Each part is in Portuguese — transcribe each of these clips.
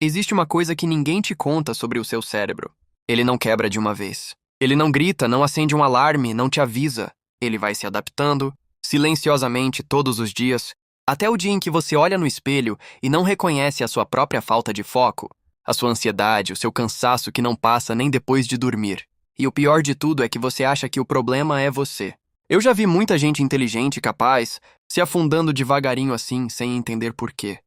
Existe uma coisa que ninguém te conta sobre o seu cérebro. Ele não quebra de uma vez. Ele não grita, não acende um alarme, não te avisa. Ele vai se adaptando, silenciosamente todos os dias, até o dia em que você olha no espelho e não reconhece a sua própria falta de foco, a sua ansiedade, o seu cansaço que não passa nem depois de dormir. E o pior de tudo é que você acha que o problema é você. Eu já vi muita gente inteligente e capaz se afundando devagarinho assim, sem entender por quê.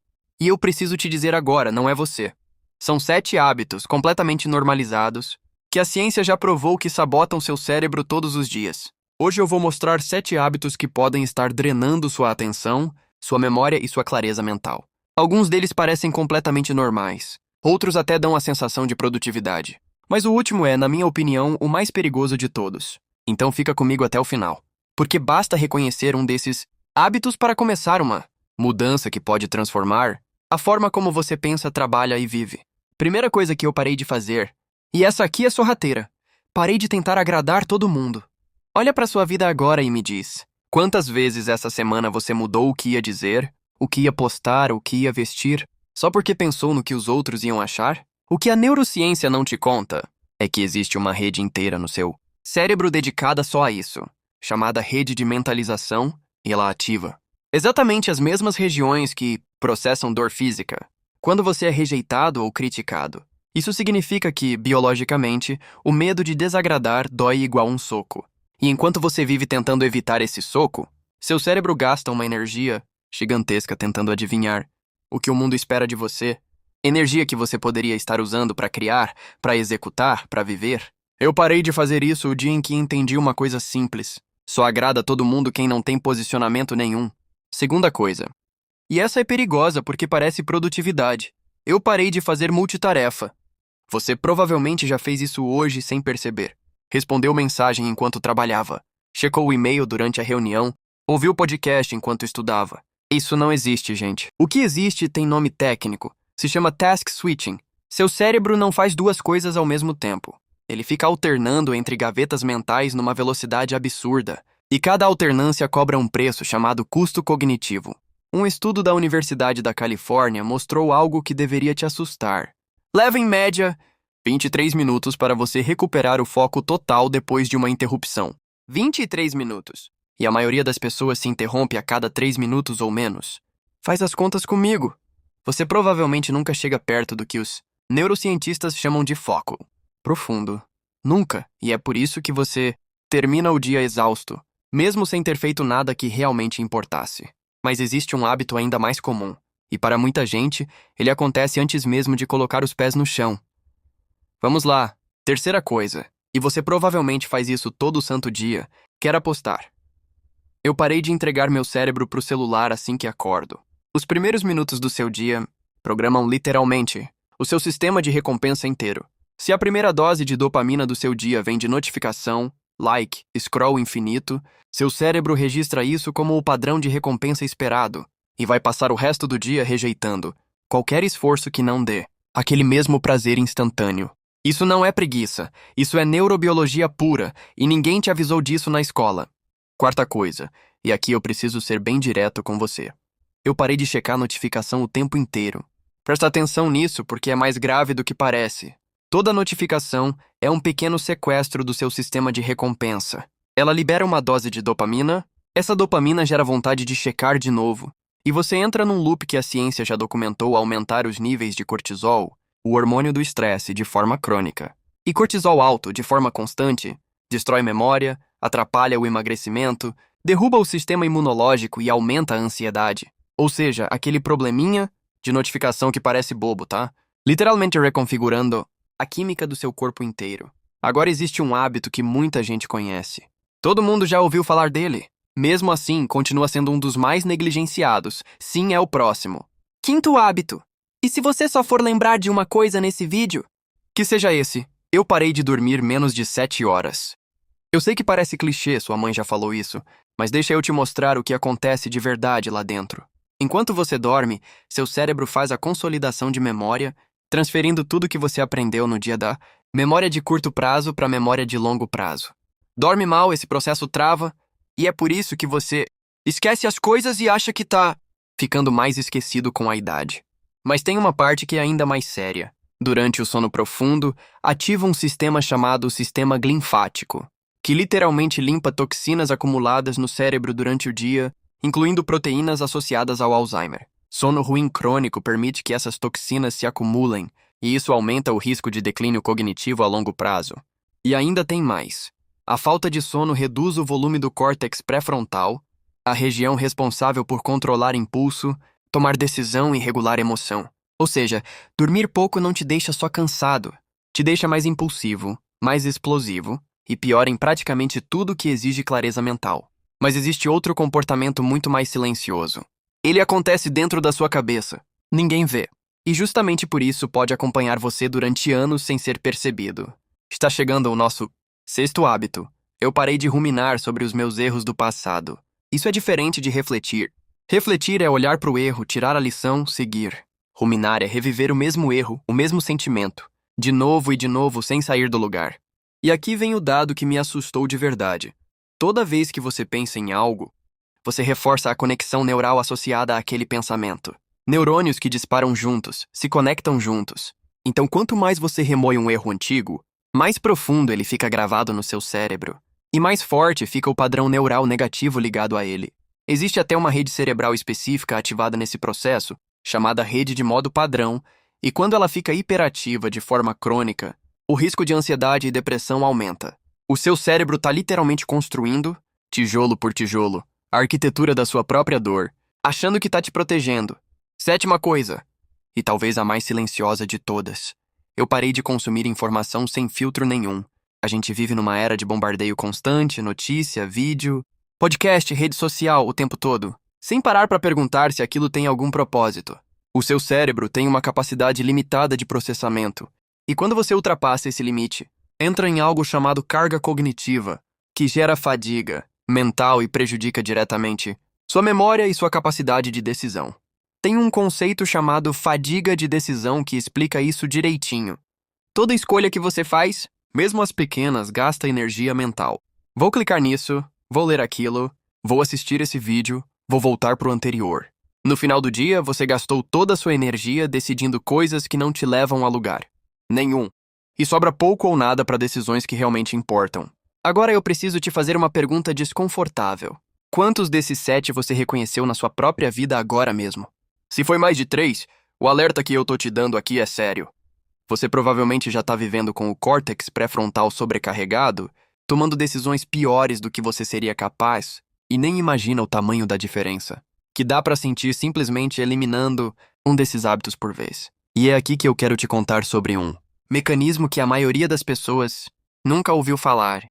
E eu preciso te dizer agora, não é você. São 7 hábitos completamente normalizados que a ciência já provou que sabotam seu cérebro todos os dias. Hoje eu vou mostrar 7 hábitos que podem estar drenando sua atenção, sua memória e sua clareza mental. Alguns deles parecem completamente normais, outros até dão a sensação de produtividade. Mas o último é, na minha opinião, o mais perigoso de todos. Então fica comigo até o final. Porque basta reconhecer um desses hábitos para começar uma mudança que pode transformar a forma como você pensa, trabalha e vive. Primeira coisa que eu parei de fazer, e essa aqui é sorrateira, parei de tentar agradar todo mundo. Olha para sua vida agora e me diz, quantas vezes essa semana você mudou o que ia dizer, o que ia postar, o que ia vestir, só porque pensou no que os outros iam achar? O que a neurociência não te conta é que existe uma rede inteira no seu cérebro dedicada só a isso, chamada rede de mentalização, e ela ativa exatamente as mesmas regiões que processam dor física quando você é rejeitado ou criticado. Isso significa que, biologicamente, o medo de desagradar dói igual um soco. E enquanto você vive tentando evitar esse soco, seu cérebro gasta uma energia gigantesca tentando adivinhar o que o mundo espera de você. Energia que você poderia estar usando para criar, para executar, para viver. Eu parei de fazer isso o dia em que entendi uma coisa simples. Só agrada todo mundo quem não tem posicionamento nenhum. Segunda coisa. E essa é perigosa porque parece produtividade. Eu parei de fazer multitarefa. Você provavelmente já fez isso hoje sem perceber. Respondeu mensagem enquanto trabalhava, checou o e-mail durante a reunião, ouviu podcast enquanto estudava. Isso não existe, gente. O que existe tem nome técnico. Se chama task switching. Seu cérebro não faz duas coisas ao mesmo tempo. Ele fica alternando entre gavetas mentais numa velocidade absurda. E cada alternância cobra um preço chamado custo cognitivo. Um estudo da Universidade da Califórnia mostrou algo que deveria te assustar. Leva em média 23 minutos para você recuperar o foco total depois de uma interrupção. 23 minutos. E a maioria das pessoas se interrompe a cada 3 minutos ou menos. Faz as contas comigo. Você provavelmente nunca chega perto do que os neurocientistas chamam de foco profundo. Nunca. E é por isso que você termina o dia exausto, mesmo sem ter feito nada que realmente importasse. Mas existe um hábito ainda mais comum. E para muita gente, ele acontece antes mesmo de colocar os pés no chão. Vamos lá. Terceira coisa. E você provavelmente faz isso todo santo dia. Quer apostar. Eu parei de entregar meu cérebro pro celular assim que acordo. Os primeiros minutos do seu dia programam literalmente o seu sistema de recompensa inteiro. Se a primeira dose de dopamina do seu dia vem de notificação, like, scroll infinito, seu cérebro registra isso como o padrão de recompensa esperado e vai passar o resto do dia rejeitando qualquer esforço que não dê aquele mesmo prazer instantâneo. Isso não é preguiça, isso é neurobiologia pura e ninguém te avisou disso na escola. Quarta coisa, e aqui eu preciso ser bem direto com você. Eu parei de checar a notificação o tempo inteiro. Presta atenção nisso porque é mais grave do que parece. Toda notificação é um pequeno sequestro do seu sistema de recompensa. Ela libera uma dose de dopamina, essa dopamina gera vontade de checar de novo, e você entra num loop que a ciência já documentou aumentar os níveis de cortisol, o hormônio do estresse, de forma crônica. E cortisol alto, de forma constante, destrói memória, atrapalha o emagrecimento, derruba o sistema imunológico e aumenta a ansiedade. Ou seja, aquele probleminha de notificação que parece bobo, tá? Literalmente reconfigurando a química do seu corpo inteiro. Agora existe um hábito que muita gente conhece. Todo mundo já ouviu falar dele. Mesmo assim, continua sendo um dos mais negligenciados. Sim, é o próximo. Quinto hábito. E se você só for lembrar de uma coisa nesse vídeo? Que seja esse. Eu parei de dormir menos de 7 horas. Eu sei que parece clichê, sua mãe já falou isso, mas deixa eu te mostrar o que acontece de verdade lá dentro. Enquanto você dorme, seu cérebro faz a consolidação de memória, transferindo tudo que você aprendeu no dia da memória de curto prazo para memória de longo prazo. Dorme mal, esse processo trava, e é por isso que você esquece as coisas e acha que tá ficando mais esquecido com a idade. Mas tem uma parte que é ainda mais séria. Durante o sono profundo, ativa um sistema chamado sistema linfático, que literalmente limpa toxinas acumuladas no cérebro durante o dia, incluindo proteínas associadas ao Alzheimer. Sono ruim crônico permite que essas toxinas se acumulem, e isso aumenta o risco de declínio cognitivo a longo prazo. E ainda tem mais. A falta de sono reduz o volume do córtex pré-frontal, a região responsável por controlar impulso, tomar decisão e regular emoção. Ou seja, dormir pouco não te deixa só cansado, te deixa mais impulsivo, mais explosivo e pior em praticamente tudo que exige clareza mental. Mas existe outro comportamento muito mais silencioso. Ele acontece dentro da sua cabeça. Ninguém vê. E justamente por isso pode acompanhar você durante anos sem ser percebido. Está chegando o nosso sexto hábito. Eu parei de ruminar sobre os meus erros do passado. Isso é diferente de refletir. Refletir é olhar para o erro, tirar a lição, seguir. Ruminar é reviver o mesmo erro, o mesmo sentimento, de novo e de novo sem sair do lugar. E aqui vem o dado que me assustou de verdade. Toda vez que você pensa em algo, você reforça a conexão neural associada àquele pensamento. Neurônios que disparam juntos, se conectam juntos. Então, quanto mais você remoe um erro antigo, mais profundo ele fica gravado no seu cérebro. E mais forte fica o padrão neural negativo ligado a ele. Existe até uma rede cerebral específica ativada nesse processo, chamada rede de modo padrão, e quando ela fica hiperativa de forma crônica, o risco de ansiedade e depressão aumenta. O seu cérebro está literalmente construindo, tijolo por tijolo, a arquitetura da sua própria dor, achando que está te protegendo. Sétima coisa, e talvez a mais silenciosa de todas. Eu parei de consumir informação sem filtro nenhum. A gente vive numa era de bombardeio constante, notícia, vídeo, podcast, rede social o tempo todo, sem parar para perguntar se aquilo tem algum propósito. O seu cérebro tem uma capacidade limitada de processamento, e quando você ultrapassa esse limite, entra em algo chamado carga cognitiva, que gera fadiga mental e prejudica diretamente sua memória e sua capacidade de decisão. Tem um conceito chamado fadiga de decisão que explica isso direitinho. Toda escolha que você faz, mesmo as pequenas, gasta energia mental. Vou clicar nisso, vou ler aquilo, vou assistir esse vídeo, vou voltar pro anterior. No final do dia, você gastou toda a sua energia decidindo coisas que não te levam a lugar nenhum. E sobra pouco ou nada para decisões que realmente importam. Agora eu preciso te fazer uma pergunta desconfortável. Quantos desses 7 você reconheceu na sua própria vida agora mesmo? Se foi mais de 3, o alerta que eu tô te dando aqui é sério. Você provavelmente já tá vivendo com o córtex pré-frontal sobrecarregado, tomando decisões piores do que você seria capaz, e nem imagina o tamanho da diferença, que dá pra sentir simplesmente eliminando um desses hábitos por vez. E é aqui que eu quero te contar sobre um mecanismo que a maioria das pessoas nunca ouviu falar,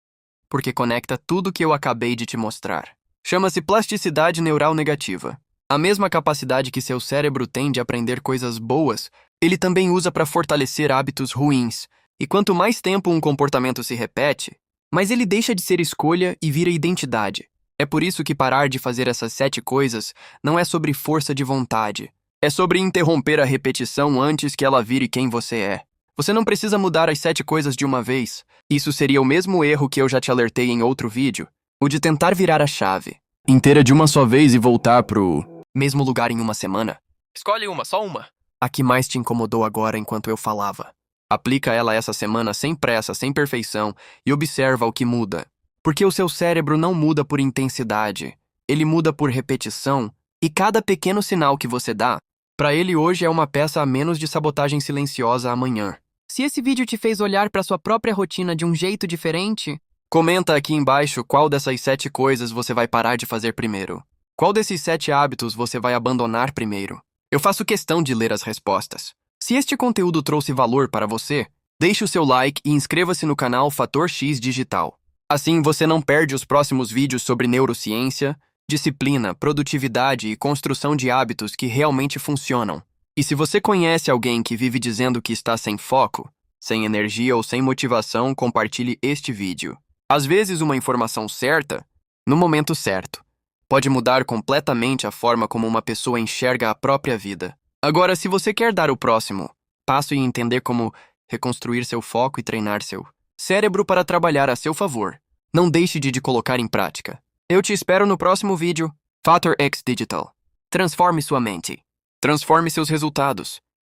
porque conecta tudo que eu acabei de te mostrar. Chama-se plasticidade neural negativa. A mesma capacidade que seu cérebro tem de aprender coisas boas, ele também usa para fortalecer hábitos ruins. E quanto mais tempo um comportamento se repete, mais ele deixa de ser escolha e vira identidade. É por isso que parar de fazer essas 7 coisas não é sobre força de vontade. É sobre interromper a repetição antes que ela vire quem você é. Você não precisa mudar as 7 coisas de uma vez. Isso seria o mesmo erro que eu já te alertei em outro vídeo, o de tentar virar a chave inteira de uma só vez e voltar pro mesmo lugar em uma semana. Escolhe uma, só uma. A que mais te incomodou agora enquanto eu falava. Aplica ela essa semana sem pressa, sem perfeição, e observa o que muda. Porque o seu cérebro não muda por intensidade, ele muda por repetição, e cada pequeno sinal que você dá, para ele hoje é uma peça a menos de sabotagem silenciosa amanhã. Se esse vídeo te fez olhar para sua própria rotina de um jeito diferente, comenta aqui embaixo qual dessas 7 coisas você vai parar de fazer primeiro. Qual desses 7 hábitos você vai abandonar primeiro? Eu faço questão de ler as respostas. Se este conteúdo trouxe valor para você, deixe o seu like e inscreva-se no canal Fator X Digital. Assim você não perde os próximos vídeos sobre neurociência, disciplina, produtividade e construção de hábitos que realmente funcionam. E se você conhece alguém que vive dizendo que está sem foco, sem energia ou sem motivação, compartilhe este vídeo. Às vezes uma informação certa, no momento certo, pode mudar completamente a forma como uma pessoa enxerga a própria vida. Agora, se você quer dar o próximo passo e entender como reconstruir seu foco e treinar seu cérebro para trabalhar a seu favor, não deixe de colocar em prática. Eu te espero no próximo vídeo. Fator X Digital. Transforme sua mente. Transforme seus resultados.